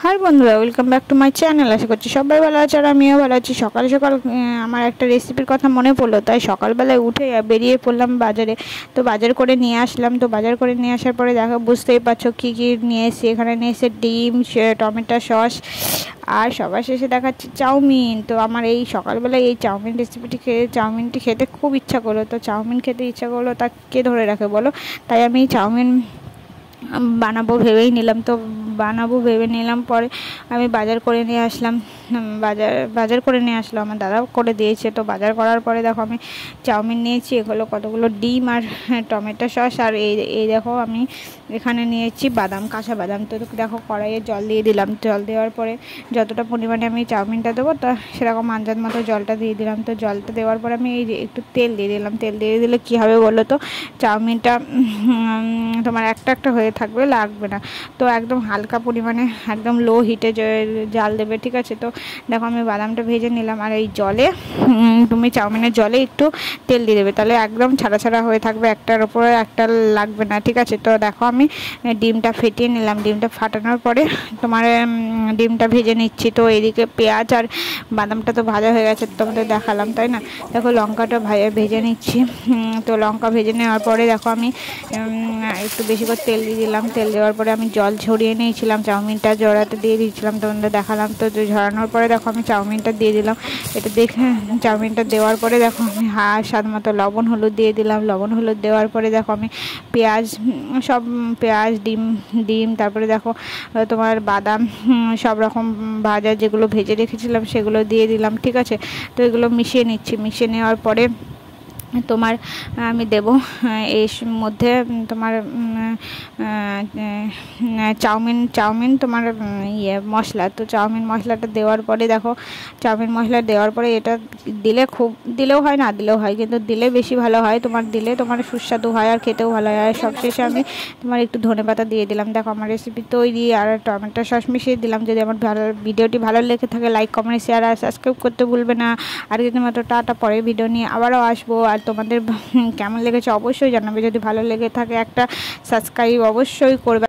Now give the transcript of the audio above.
High বন্ধুরা, welcome back to my channel. আশা করছি সবাই ভালো আছে আর আমিও ভালো আছি। সকাল সকাল আমার একটা রেসিপির কথা মনে পড়লো, তাই সকালবেলায় উঠে বেরিয়ে পড়লাম বাজারে। তো বাজার করে নিয়ে আসলাম। তো বাজার করে নিয়ে আসার পরে দেখো, বুঝতেই পারছো কী কী নিয়ে এসেছি। এখানে নিয়ে এসে ডিম, টমেটো সস, আর সবার শেষে দেখাচ্ছি চাউমিন। তো আমার এই সকালবেলায় এই চাউমিনটি খেতে খুব ইচ্ছা করলো। তো চাউমিন খেতে ইচ্ছা করলো, তা কে ধরে রাখে বলো। তাই আমি চাউমিন বানাবো ভেবেই নিলাম। তো বানাবো ভেবে নিলাম, পরে আমি বাজার করে নিয়ে আসলাম। বাজার করে নিয়ে আসলো, আমার দাদা করে দিয়েছে। তো বাজার করার পরে দেখো আমি চাউমিন নিয়েছি, এগুলো কতগুলো ডিম আর টমেটো সস, আর এই দেখো আমি এখানে নিয়েছি বাদাম, কাঁচা বাদাম। তো দেখো কড়াইয়ে জল দিয়ে দিলাম। জল দেওয়ার পরে যতটা পরিমাণে আমি চাউমিনটা দেবো, তা সেরকম আন্দাজ মতো জলটা দিয়ে দিলাম। তো জলটা দেওয়ার পরে আমি এই একটু তেল দিয়ে দিলাম। তেল দিয়ে দিলে কী হবে বলো তো, চাউমিনটা তোমার একটা একটা হয়ে থাকবে, লাগবে না। তো একদম হালকা পরিমাণে একদম লো হিটে জাল দেবে, ঠিক আছে। তো দেখো আমি বাদামটা ভেজে নিলাম, আর এই জলে তুমি চাউমিনের জলে একটু তেল দিয়ে দেবে, তাহলে একদম ছাড়া ছাড়া হয়ে থাকবে, একটার ওপরে একটা লাগবে না, ঠিক আছে। তো দেখো আমি ডিমটা ফেটিয়ে নিলাম। ডিমটা ফাটানোর পরে তোমার ডিমটা ভেজে নিচ্ছি। তো এদিকে পেঁয়াজ আর বাদামটা তো ভাজা হয়ে গেছে, তোমাদের দেখালাম, তাই না। দেখো লঙ্কাটা ভেজে নিচ্ছি। তো লঙ্কা ভেজে নেওয়ার পরে দেখো আমি একটু বেশি করে তেল দিয়ে দিলাম। তেল দেওয়ার পরে আমি জল ঝরিয়ে নিয়েছিলাম, চাউমিনটা জড়াতে দিয়ে দিয়েছিলাম, তোমাদের দেখালাম। তো ঝরানোর পরে দেখো আমি চাউমিনটা দিয়ে দিলাম। এটা দেখে চাউমিনটা দেওয়ার পরে দেখো আমি স্বাদ মতো লবণ হলুদ দিয়ে দিলাম। লবণ হলুদ দেওয়ার পরে দেখো আমি পেঁয়াজ ডিম তারপরে দেখো তোমার বাদাম, সব রকম ভাজা যেগুলো ভেজে রেখেছিলাম সেগুলো দিয়ে দিলাম, ঠিক আছে। তো এগুলো মিশিয়ে নিচ্ছি। মিশিয়ে নেওয়ার পরে তোমার আমি দেব এর মধ্যে তোমার চাউমিন তোমার মশলা। তো চাউমিন মশলাটা দেওয়ার পরে দেখো, চাউমিন মশলা দেওয়ার পরে এটা দিলেও হয়, না দিলেও হয়, কিন্তু দিলে বেশি ভালো হয়। দিলে তোমার সুস্বাদু হয় আর খেতেও ভালো হয়। আর সবশেষে আমি তোমার একটু ধনেপাতা দিয়ে দিলাম। দেখো আমার রেসিপি তৈরি। আর টমেটো সস মিশিয়ে দিলাম। যদি আমার ভিডিওটি ভালো লেগে থাকে, লাইক কমেন্ট শেয়ার আর সাবস্ক্রাইব করতে ভুলবে না। আর যদি মাত্র টাটা, পরের ভিডিও নিয়ে আবারও আসবো। আর তোমাদের কেমন লেগেছে অবশ্যই জানাবে। যদি ভালো লেগে থাকে একটা সাবস্ক্রাইব অবশ্যই করবে।